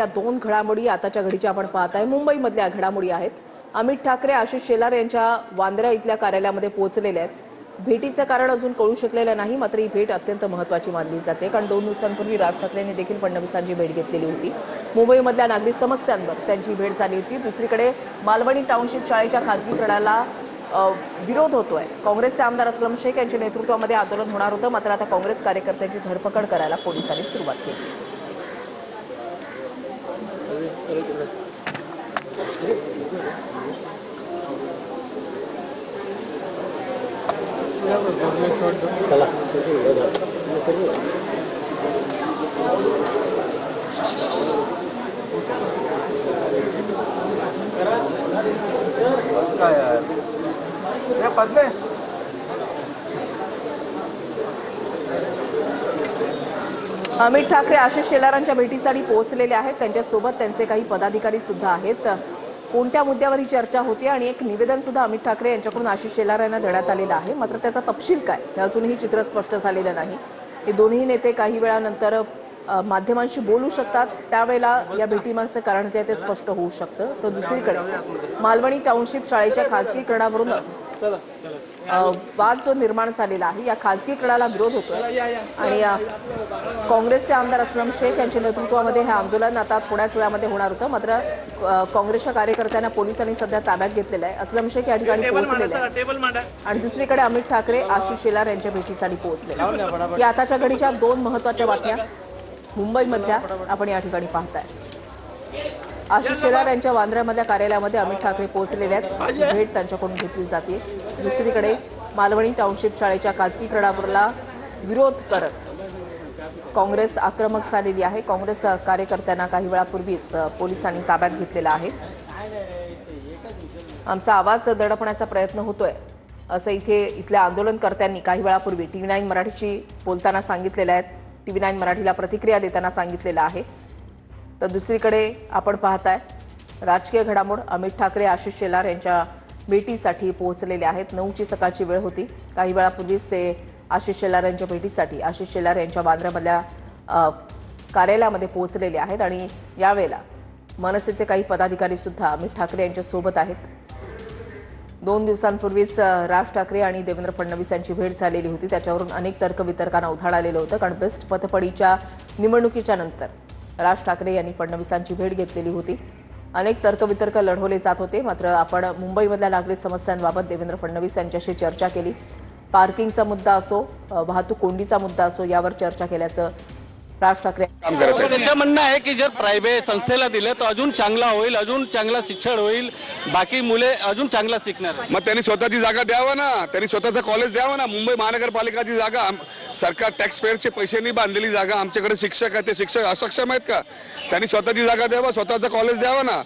या दोन घडामोडी आताच्या घडीच्या आपण पाहताय मुंबईमधल्या घडामोडी आहेत। अमित ठाकरे आशिष शेलार यांच्या वांद्र्या इथल्या कार्यालयामध्ये पोहोचलेले आहेत। भेटीचं कारण अजून कळू शकलेलं नाही, मात्र ही भेट अत्यंत महत्त्वाची मानली जाते, कारण 2 दिवसांपूर्वी राज ठाकरेंनी देखील फडणवीसांची भेट घेतलेली होती। मुंबईमधल्या नागरी समस्यांवर त्यांची भेट झाली होती। दुसरीकडे मालवणी टाउनशिप शाळेच्या खासगीकरणाला विरोध होतोय। काँग्रेसचे आमदार असलम शेख यांच्या नेतृत्वामध्ये आंदोलन होणार होतं, मात्र आता काँग्रेस कार्यकर्त्यांची धरपकड करायला पोलिसांनी सुरुवात केली। अमित ठाकरे आशिष शेलारांच्या भेटीसाठी पोहोचलेले आहेत। त्यांच्यासोबत त्यांचे काही पदाधिकारी सुद्धा आहेत। कोणत्या मुद्द्यावर ही चर्चा होती आणि एक निवेदन सुद्धा अमित ठाकरे यांच्याकडून आशिष शेलार यांना देण्यात आलेलं आहे, मात्र त्याचा तपशील काय हे अजूनही चित्र स्पष्ट झालेलं नाही। हे दोन्ही नेते काही वेळानंतर माध्यमांशी बोलू शकतात, त्यावेळेला या भेटीमागचं कारण जे आहे ते स्पष्ट होऊ शकतं। तर दुसरीकडे मालवणी टाउनशिप शाळेच्या खासगीकरणावरून वाद जो निर्माण झालेला आहे, या खासगीकरणाला विरोध होतोय आणि काँग्रेसचे आमदार असलम शेख यांच्या नेतृत्वामध्ये हे आंदोलन आता थोड्याच वेळामध्ये होणार होतं, मात्र काँग्रेसच्या कार्यकर्त्यांना पोलिसांनी सध्या ताब्यात घेतलेलं आहे। असलम शेख या ठिकाणी पोहोचलेले आहेत आणि दुसरीकडे अमित ठाकरे आशिष शेलार यांच्या भेटीसाठी पोहोचले। या आताच्या घडीच्या 2 महत्त्वाच्या बातम्या मुंबईमधल्या आपण या ठिकाणी पाहताय। आशिष शेलार यांच्या वांद्र्यामधल्या कार्यालयामध्ये अमित ठाकरे पोहोचलेले आहेत। भेट त्यांच्याकडून घेतली जाते। दुसरीकडे मालवणी टाउनशिप शाळेच्या खासगीकरणावरला विरोध करत काँग्रेस आक्रमक झालेली आहे। काँग्रेस कार्यकर्त्यांना काही वेळापूर्वीच पोलिसांनी ताब्यात घेतलेला आहे। आमचा आवाज दडपण्याचा प्रयत्न होतोय असं इथल्या आंदोलनकर्त्यांनी काही वेळापूर्वी TV9 मराठीशी बोलताना सांगितलेलं आहे। TV9 मराठीला प्रतिक्रिया देताना सांगितलेलं आहे। तर दुसरीकडे आपण पाहताय राजकीय घडामोड। अमित ठाकरे आशिष शेलार यांच्या भेटीसाठी पोहोचलेले आहेत। 9ची सकाळची वेळ होती। काही वेळापूर्वीच ते आशिष शेलार यांच्या भेटीसाठी आशिष शेलार यांच्या वांद्र्यामधल्या कार्यालयामध्ये पोहोचलेले आहेत आणि यावेळेला मनसेचे काही पदाधिकारी सुद्धा अमित ठाकरे यांच्या सोबत आहेत। 2 दिवसांपूर्वीच राज ठाकरे आणि देवेंद्र फडणवीस यांची भेट झालेली होती। त्याच्यावरून अनेक तर्कवितर्कांना उधाण आलेलं होतं, कारण बेस्ट पतपडीच्या निवडणुकीच्या नंतर राज ठाकरे यांनी फडणवीसांची भेट घेतलेली होती। अनेक तर्कवितर्क लढवले जात होते, मात्र आपण मुंबईमधल्या नागरी समस्यांबाबत देवेंद्र फडणवीस यांच्याशी चर्चा केली। पार्किंगचा मुद्दा असो, वाहतूक कोंडीचा मुद्दा असो, यावर चर्चा केल्याचं राज ठाकरे त्यांचं म्हणणं आहे की जर प्रायव्हेट संस्थेला दिलं तर अजून चांगला होईल, अजून चांगला शिक्षण होईल, बाकी मुले अजून चांगला शिकणार। मग त्यांनी स्वतःची जागा द्यावं ना, त्यांनी स्वतःचं कॉलेज द्यावं ना। मुंबई महानगरपालिकाची जागा सरकार टॅक्स पेअरचे पैशांनी बांधलेली जागा, आमच्याकडे शिक्षक आहेत, ते शिक्षक असक्षम आहेत का? त्यांनी स्वतःची जागा द्यावं, स्वतःचं कॉलेज द्यावं ना।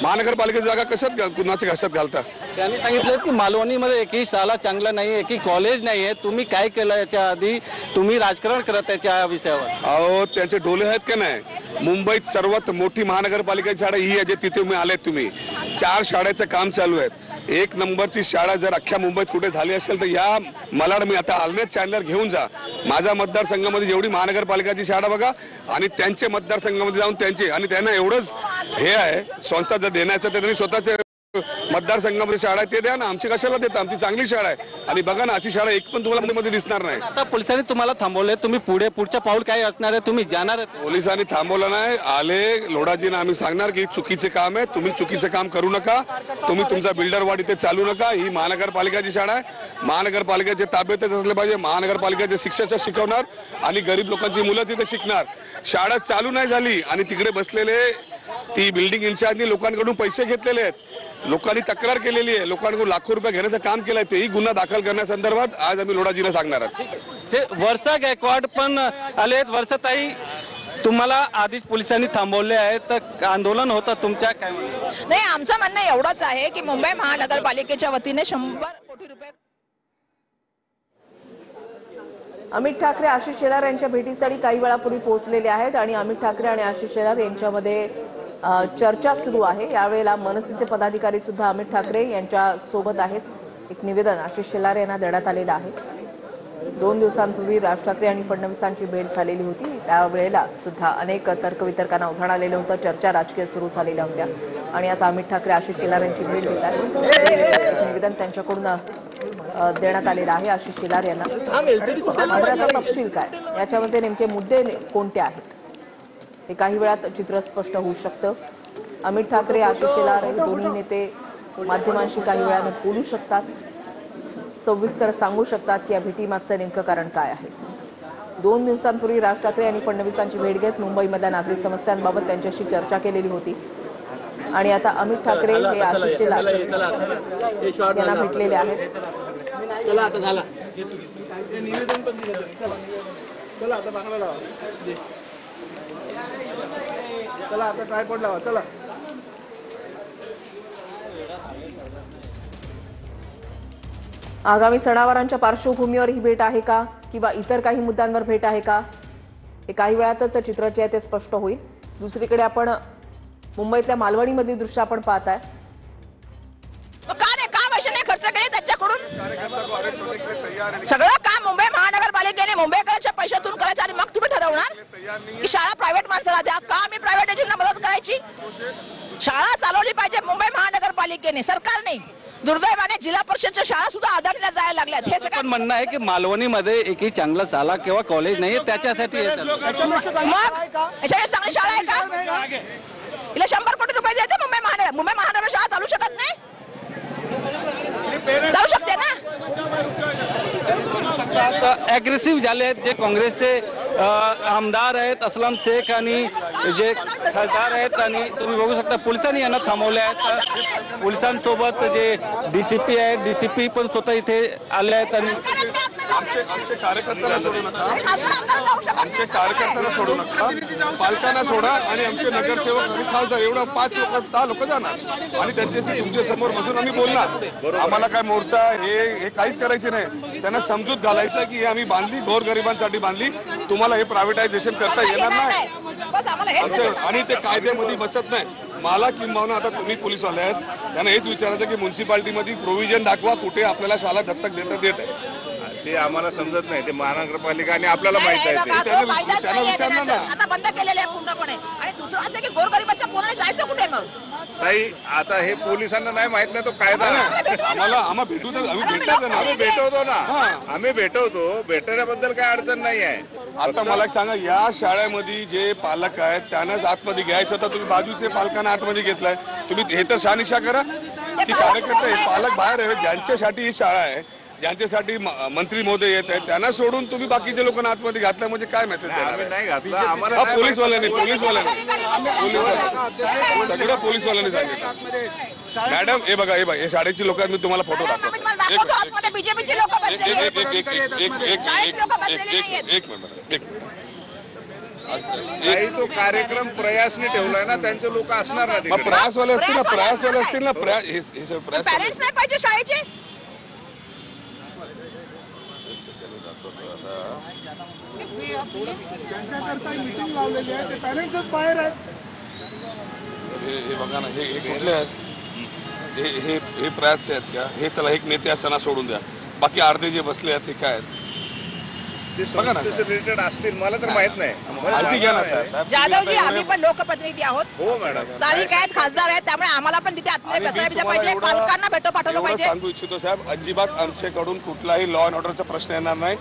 महानगरपालिकेची जागा कशात कुणाच्या घशात घालता? त्यांनी सांगितलं की मालवणीमध्ये एकही शाळा चांगला नाही, एकही कॉलेज नाही आहे। तुम्ही काय केलं याच्या आधी? तुम्ही राजकारण करत त्याच्या विषयावर? अहो त्यांचे डोले आहेत का नाही? मुंबईत सर्वात मोठी महानगरपालिकेची शाळा ही आहे, जे तिथे मी आलेत तुम्ही। 4 शाळेचं काम चालू आहे। 1 नंबरची शाळा जर अख्ख्या मुंबईत कुठे झाली असेल तर या मला मी आता आलनेत चॅनलवर घेऊन जा। माझ्या मतदारसंघामध्ये जेवढी महानगरपालिकाची शाळा बघा आणि त्यांचे मतदारसंघामध्ये जाऊन त्यांचे, आणि त्यांना एवढंच हे आहे संस्था जर देण्याचं तर त्यांनी स्वतःचे मतदारसंघामध्ये शाळा ते द्या ना। आमची कशाला देता? आमची चांगली शाळा आहे आणि बघा ना, अशी शाळा एक पण तुम्हाला मुंबईमध्ये दिसणार नाही। आता पोलिसांनी तुम्हाला थांबवले, तुम्ही पुढचं पाऊल काय असणार आहे? तुम्ही जाणार? पोलिसांनी थांबवलं नाही, आले लोढाजींना आम्ही सांगणार की चुकीचे काम आहे, तुम्ही चुकीचं काम करू नका, तुम्ही तुमचा बिल्डर वाढ इथे चालू नका। ही महानगरपालिकाची शाळा आहे, महानगरपालिकेच्या ताब्यातच असले पाहिजे। महानगरपालिकेचे शिक्षक शिकवणार आणि गरीब लोकांची मुलं तिथे शिकणार। शाळा चालू नाही झाली आणि तिकडे बसलेले ती बिल्डिंग इन्चार्जनी लोकांकडून पैसे घेतलेले आहेत, लोकांनी तक्रार केलेली आहे, लोकांकडून लाखो रुपये घेण्याचं काम केलंय, तेही गुन्हा दाखल करण्यासंदर्भात आज आम्ही लोढाजीला सांगणार आहोत। ते वर्षा गायकवाड पण आलेत। वर्षाताई, तुम्हाला आधीच पोलिसांनी थांबवले आहे, तर आंदोलन होतं तुमच्या काय? नाही, आमचं म्हणणं एवढंच आहे की मुंबई महानगरपालिकेच्या वतीने 100 कोटी रुपये। अमित ठाकरे आशिष शेलार यांच्या भेटीसाठी काही वेळापूर्वी पोहोचलेले आहेत आणि अमित ठाकरे आणि आशिष शेलार यांच्यामध्ये चर्चा सुरू आहे। यावेळेला मनसेचे पदाधिकारी सुद्धा अमित ठाकरे यांच्या सोबत आहेत। एक निवेदन आशिष शेलार यांना देण्यात आलेलं आहे। 2 दिवसांपूर्वी राज ठाकरे आणि फडणवीसांची भेट झालेली होती। त्यावेळेला सुद्धा अनेक तर्कवितर्कांना उधाण आलेलं होतं, चर्चा राजकीय सुरू झालेल्या होत्या आणि आता अमित ठाकरे आशिष शेलार यांची भेट घेतात. एक निवेदन त्यांच्याकडून देण्यात आलेलं आहे आशिष शेलार यांना. वादळाचा तपशील काय, याच्यामध्ये नेमके मुद्दे कोणते आहेत हे काही वेळात चित्र स्पष्ट होऊ शकतं. अमित ठाकरे, आशिष शेलार हे दोन्ही नेते माध्यमांशी काही वेळाने बोलू शकतात, सविस्तर सांगू शकतात की या भेटीमागचं नेमकं कारण काय आहे. 2 दिवसांपूर्वी राज ठाकरे यांनी फडणवीसांची भेट घेत मुंबईमधल्या नागरी समस्यांबाबत त्यांच्याशी चर्चा केलेली होती आणि आता अमित ठाकरे हे आशिष शेलार यांना भेटलेले आहेत. आगामी सणावारांच्या पार्श्वभूमीवर ही भेट आहे का किंवा इतर काही मुद्द्यांवर भेट आहे का, हे काही वेळातच चित्र जे आहे ते स्पष्ट होईल. दुसरीकडे आपण मुंबईतल्या मालवणीमधली दृश्य आपण पाहताय. काम असे नाही खर्च केले त्यांच्याकडून, सगळं काम मुंबई महानगरपालिकेने मुंबईकरांच्या पैशातून करायचं आणि मग तुम्ही ठरवणार की शाळा प्रायव्हेट माणसाला द्या का, मी प्रायव्हेट एजंटला मदत करायची. शाळा चालवली पाहिजे मुंबई महानगरपालिकेने, सरकारने. दुर्दैवाने जिल्हा परिषदच्या शाळा सुद्धा आधारीला जायला लागल्यात. हे सगळं म्हणणं आहे की मालवणीमध्ये एकही चांगला शाळा किंवा कॉलेज नाही, त्याच्यासाठी मग याच्याकडे चांगली शाळा आहे का? हिला 100 कोटी रुपये देते मुंबई महानगर शाळा चालू शकत नाही, चालू शकते ना. ॲग्रेसिव्ह झाले आहेत जे काँग्रेसचे आमदार आहेत, असलम शेख आणि जे खासदार आहेत. आणि तुम्ही बघू शकता पोलिसांनी यांना थांबवले आहेत. पोलिसांसोबत जे डीसीपी आहेत, डीसीपी पण स्वतः इथे आले आहेत. आणि आमचे कार्यकर्त्याला सोडू नका, आमचे कार्यकर्त्याला सोडू नका, पालकांना सोडा आणि आमचे नगरसेवक आणि खासदार एवढं 5 लोक 10 लोक जाणार आणि त्यांच्याशी तुमच्या समोर बसून आम्ही बोलणार. आम्हाला काय मोर्चा हे काहीच करायचे नाही. त्यांना समजूत घालायचं की आम्ही बांधली, गोरगरिबांसाठी बांधली, तुम्हाला हे प्रायव्हेटायझेशन करता येणार नाही आणि ते कायद्यामध्ये बसत नाही. मला किंबहुना आता तुम्ही पोलीसवाले आहेत, त्यांना हेच विचारायचं की म्युन्सिपाल्टीमध्ये प्रोव्हिजन दाखवा कुठे आपल्याला शाळा दत्तक देत आहे. ते आम्हाला समजत नाही, ते महानगरपालिका आणि आपल्याला माहित आहे. त्यांना विचारणार ना. आता बंद केलेले आहे पूर्णपणे. आणि दुसरं असं की गोरगरिबाच्या पोराने जायचं कुठे मग? ताई आता हे पोलिसांना नाही माहित नाही तो कायदा. आम्हाला भेटू तर आम्ही भेटवतो ना, आम्ही भेटवतो, भेटण्याबद्दल काय अडचण नाही आहे. आता मला एक सांगा, या शाळेमध्ये जे पालक आहेत त्यांनाच आतमध्ये घ्यायचं तर तुम्ही बाजूचे पालकांना आतमध्ये घेतलाय. तुम्ही हे तर शहानिशा करा की कार्यकर्ते पालक बाहेर आहेत, ज्यांच्यासाठी ही शाळा आहे, ज्यांच्यासाठी मंत्री महोदय येत आहेत, त्यांना सोडून तुम्ही बाकीच्या लोकांना आतमध्ये घातलं म्हणजे काय मेसेज देणार? नाही घातला आम्हाला. पोलीसवाल्यांनी सगळं पोलीसवाल्यांनी सांगितलं. मॅडम हे बघा, हे शाळेची लोक मी तुम्हाला फोटो दाखवतो. बीजेपीचे लोक काही तो कार्यक्रम प्रयासने ठेवलाय ना, त्यांचे लोक असणार ना. प्रयासवाले असतील ना, प्रयासवाले असतील ना, प्रयास पॅरेंट्स नाही पाहिजे शाळेचे. मीटिंग लावलेली आहे, ते पॅरेंट्सच बाहेर आहेत. हे बघा ना, हे कुठले आहेत? हे प्रयास आहेत का? हे चला एक नेते असताना सोडून द्या, बाकी अर्धे जे बसले आहेत हे काय आहेत? बघा ना, रिलेटेड असतील, मला तर माहित नाही. माहिती घ्या ना साहेब. जाधवजी, आम्ही पण लोकप्रतिनिधी आहोत, हो मॅडम, स्थानिक आहेत, खासदार आहेत, त्यामुळे आम्हाला पण तिथे आतमध्ये बसायला पाहिजे, पालकांना भेटो पाठवलं पाहिजे. सांगू इच्छितो साहेब, अजिबात आमच्याकडून कुठलाही लॉ अँड ऑर्डरचा प्रश्न येणार नाही.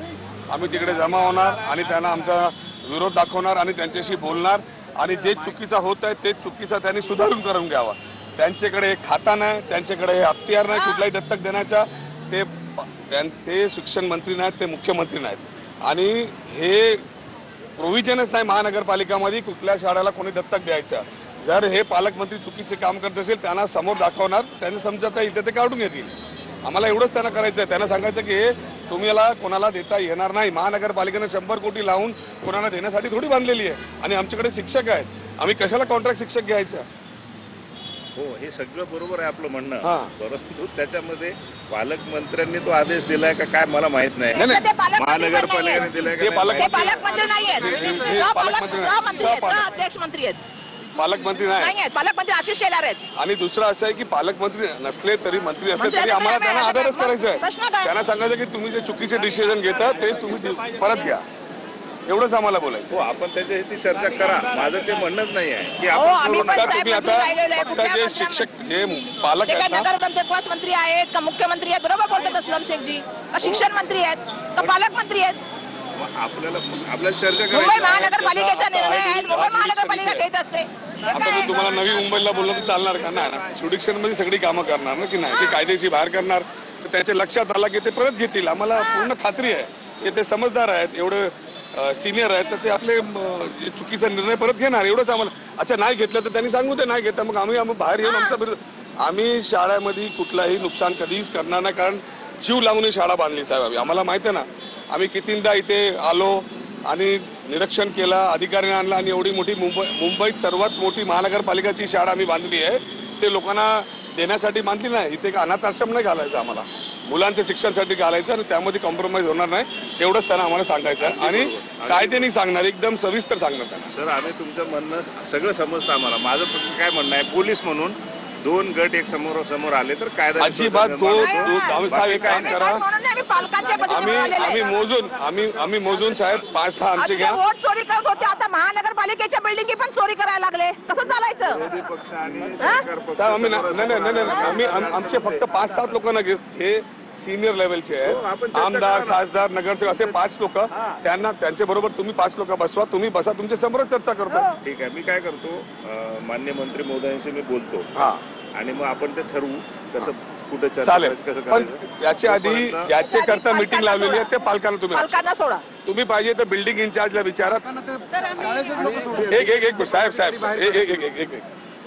आम्ही तिकडे जमा होणार आणि त्यांना आमचा विरोध दाखवणार आणि त्यांच्याशी बोलणार आणि जे चुकीचा होत आहे ते चुकीचा त्यांनी सुधारून करून घ्यावा. त्यांच्याकडे एक खाता नाही, त्यांच्याकडे हे अखत्यार नाही कुठलाही दत्तक देण्याचा. ते शिक्षण मंत्री नाहीत, ते मुख्यमंत्री नाहीत आणि हे प्रोव्हिजनच नाही महानगरपालिकामध्ये कुठल्या शाळेला कोणी दत्तक द्यायचं. जर हे पालकमंत्री चुकीचे काम करत असेल त्यांना समोर दाखवणार, त्यांनी समजत आहे इथे ते काढून घेतील. आम्हाला एवढंच त्यांना करायचं आहे. त्यांना सांगायचं की हे तुम्हाला कोणाला देता येणार नाही. महानगरपालिकेने 100 कोटी लावून कोणाला देण्यासाठी थोडी बांधलेली आहे आणि आमच्याकडे शिक्षक आहेत, आम्ही कशाला कॉन्ट्रॅक्ट शिक्षक घ्यायचं? हो, हे सगळं बरोबर आहे आपलं म्हणणं, परंतु त्याच्यामध्ये पालकमंत्र्यांनी तो आदेश दिलाय का काय मला माहित नाही. महानगरपालिकेने दिलाय का? पालकमंत्री नाही आहेत, अध्यक्ष मंत्री आहेत, पालकमंत्री नाही आहेत. पालकमंत्री आशिष शेलार आहेत. आणि दुसरं असं आहे की पालकमंत्री नसले तरी मंत्री असले तरी आम्हाला त्यांना आदरच करायचा आहे. त्यांना सांगायचं की तुम्ही जे चुकीचे डिसिजन घेता ते तुम्ही परत घ्या. एवढंच आम्हाला बोलायचं. हो आपण त्याच्याशी चर्चा करा. माझं ते म्हणणंच नाही आहे की हो, आपण आम्ही करू पण नका. तुम्ही साहेब मंत्री राहिलेले आहे. आता कुठल्या जे मंत्र्या- शिक्षक जे पालक ते काय आहेत ना, नगर मंत्री आहेत का मुख्यमंत्री आहेत? बरोबर बोलतात असलम शेखजी. का शिक्षण मंत्री आहेत का पालकमंत्री आहेत? मग आपल्याला चर्चा मुंबई करायची. महानगरपालिकेचा निर्णय आहे. मुंबई महानगरपालिका घेत असते. हे आता काय? मी तुम्हाला नवी मुंबईला बोललं तर चालणार का? नाही ना. ज्युडिशियल मध्ये सगळी कामं करणार ना की नाही, ते कायदेशीर बाहेर करणार. तर त्याच्या लक्षात आला की ते परत घेतील. आम्हाला पूर्ण खात्री आहे की ते समजदार आहेत, एवढे सिनियर आहेत, तर ते आपले चुकीचा निर्णय परत घेणार. एवढंच आम्हाला. अच्छा नाही घेतलं तर त्यांनी सांगू ते नाही घेतलं, मग आम्ही बाहेर येऊन आमचा आम्ही शाळेमध्ये कुठलाही नुकसान कधीच करणार नाही, कारण जीव लावून ही शाळा बांधली साहेब. आम्हाला माहिती आहे ना, आम्ही कितींदा इथे आलो आणि निरीक्षण केलं, अधिकाऱ्यांना आणला आणि एवढी मोठी मुंबईत सर्वात मोठी महानगरपालिकाची शाळा आम्ही बांधली आहे. ते लोकांना देण्यासाठी बांधली नाही. इथे एक अनाथ आश्रम नाही घालायचं आम्हाला, मुलांच्या शिक्षणासाठी घालायचं आणि त्यामध्ये कॉम्प्रोमाइज होणार नाही, एवढंच त्यांना आम्हाला सांगायचं आहे. आणि कायद्याने सांगणार, एकदम सविस्तर सांगणार त्यांना. सर आम्ही तुमचं म्हणणं सगळं समजतं आम्हाला. माझं फक्त काय म्हणणं आहे, पोलीस म्हणून दोन गट एक समोर आले तर कायदा अजिबात साहेब एक काम करा. म्हणून आम्ही पालकांच्या मदतीने आलेले आहे. आम्ही मोजून साहेब 5-10 आमचे आधी घ्या. ते वोट चोरी करत होते, आता महानगरपालिकेच्या बिल्डिंगी पण चोरी करायला लागले. कसं चालायचं? विरोधी पक्ष आणि सरकार पक्ष साहेब आम्ही आम्ही आमचे फक्त 5-7 लोकांना घेऊ. हे सिनियर लेवलचे आहेत, आमदार खासदार नगरसेवक असे 5 लोक. त्यांना त्यांच्या बरोबर तुम्ही 5 लोक बसवा, तुम्ही बसा, तुमच्या समोरच चर्चा करतो. ठीक आहे. मी काय करतो, मान्य मंत्री महोदयांशी मी बोलतो हा आणि मग आपण ते ठरवू कसं कुठे चर्चा चालेल. करायची, कसं पण करायचं. त्याच्या आधी ज्याचे करता मीटिंग लावलेली आहे ते पालकांना तुम्ही पालकांना सोडा. तुम्ही पाहिजे तर बिल्डिंग इन्चार्जला विचारा. एक साहेब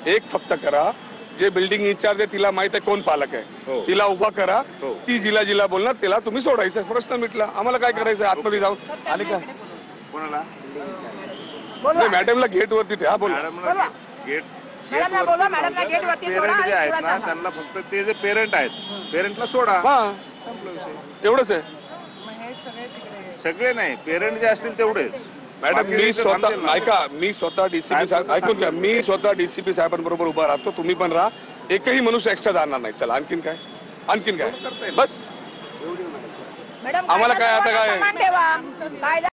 एक फक्त करा. जे बिल्डिंग इन्चार्ज आहे तिला माहित आहे कोण पालक आहे, हो. तिला उभा करा. हो. ती जिला बोलणार तिला तुम्ही सोडायचं. प्रश्न मिटला. आम्हाला काय करायचं आतमध्ये जाऊन आले का? कोणाला नाही, मॅडमला गेट वरती ठेवा. बोला. मॅडमला गेट मॅडमला बोलवा, मॅडमला गेटवरती सोडा पेरेंट आणि जे आहेत पुढे ना सांगा. त्यांना फक्त ते जे पेरेंट आहेत पेरेंटला सोडा. हा एवढंच आहे सगळे नाही, पेरेंट जे असतील तेवढे. मॅडम. मी स्वतः ऐका, मी स्वतः डीसीपी साहेब ऐकून घ्या, मी स्वतः डीसीपी साहेबांबरोबर उभा राहतो. तुम्ही पण राहा. एकही मनुष्य एक्स्ट्रा जाणार नाही. चला आणखीन काय बस. मॅडम आम्हाला काय आता काय सन्मान ठेवा. कायदा